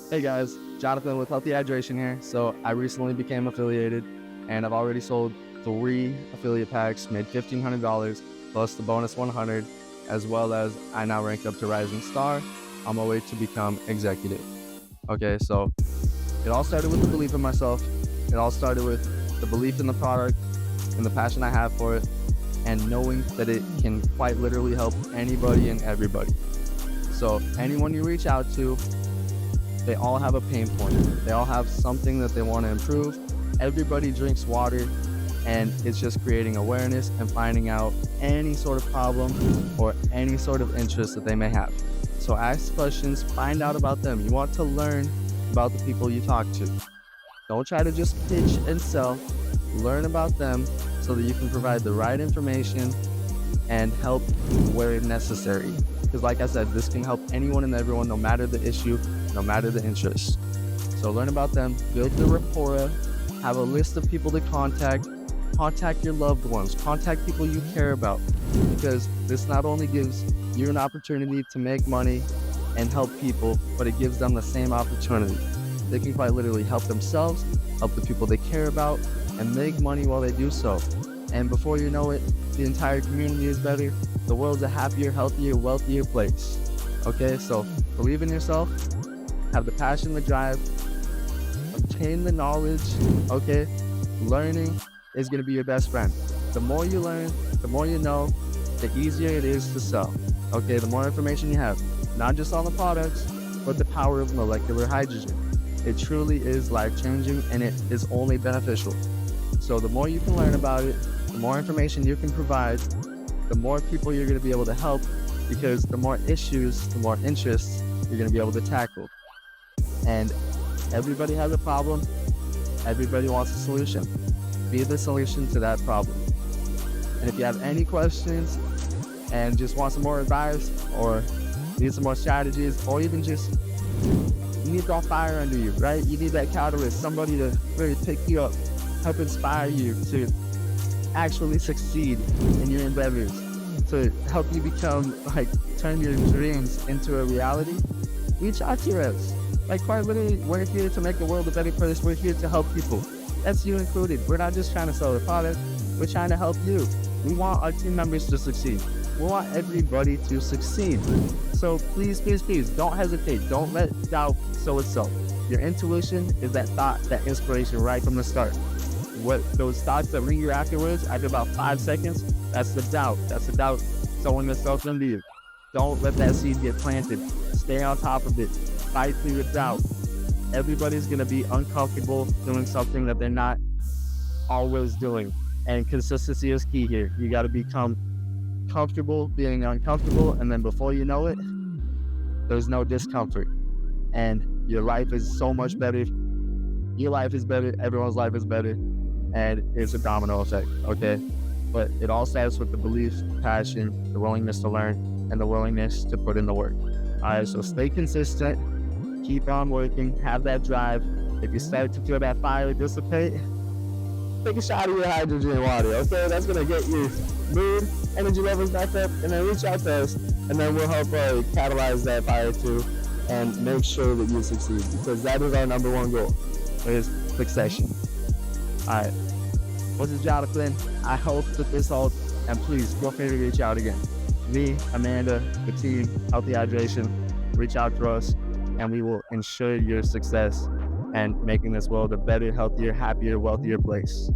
Hey guys, Jonathan with Healthy Hydration here. So I recently became affiliated and I've already sold 3 affiliate packs, made $1,500 plus the bonus 100, as well as I now ranked up to Rising Star on my way to become executive. Okay, so it all started with the belief in myself. It all started with the belief in the product and the passion I have for it, and knowing that it can quite literally help anybody and everybody. So anyone you reach out to, they all have a pain point. They all have something that they want to improve. Everybody drinks water, and it's just creating awareness and finding out any sort of problem or any sort of interest that they may have. So ask questions, find out about them. You want to learn about the people you talk to. Don't try to just pitch and sell. Learn about them so that you can provide the right information and help where necessary. Because like I said, this can help anyone and everyone, no matter the issue, no matter the interest. So learn about them, build the rapport, have a list of people to contact your loved ones, contact people you care about, because this not only gives you an opportunity to make money and help people, but it gives them the same opportunity. They can quite literally help themselves, help the people they care about, and make money while they do so. And before you know it, the entire community is better. The world's a happier, healthier, wealthier place. Okay, so believe in yourself, have the passion, the drive, obtain the knowledge. Okay, learning is going to be your best friend. The more you learn, the more you know, the easier it is to sell. Okay, the more information you have, not just on the products, but the power of molecular hydrogen. It truly is life-changing, and it is only beneficial. So the more you can learn about it, the more information you can provide, the more people you're going to be able to help, because the more issues, the more interests you're going to be able to tackle. And everybody has a problem. Everybody wants a solution. Be the solution to that problem. And if you have any questions and just want some more advice, or need some more strategies, or even just you need that fire under you, right? You need that catalyst, somebody to really pick you up, help inspire you to actually succeed in your endeavors, to help you become, turn your dreams into a reality. Reach out to us. Quite literally, we're here to make the world a better place. We're here to help people. That's you included. We're not just trying to sell a product. We're trying to help you. We want our team members to succeed. We want everybody to succeed. So please, please, please, don't hesitate. Don't let doubt sow itself. Your intuition is that thought, that inspiration right from the start. What those thoughts that ring you afterwards, after about 5 seconds, that's the doubt. That's the doubt sowing itself into you. Don't let that seed get planted. Stay on top of it. Fight through the doubt. Everybody's going to be uncomfortable doing something that they're not always doing. And consistency is key here. You got to become comfortable being uncomfortable, and then before you know it, there's no discomfort. And your life is so much better. Your life is better. Everyone's life is better. And it's a domino effect, okay? But it all starts with the belief, passion, the willingness to learn, and the willingness to put in the work. All right, so stay consistent, keep on working, have that drive. If you start to feel that fire dissipate, take a shot of your hydrogen water, okay? That's gonna get your mood, energy levels back up, and then reach out to us, and then we'll help catalyze that fire too, and make sure that you succeed, because that is our number one goal, is succession. All right, this is Jonathan. I hope that this helped, and please feel free to reach out again. Me, Amanda, the team, Healthy Hydration, reach out to us, and we will ensure your success and making this world a better, healthier, happier, wealthier place.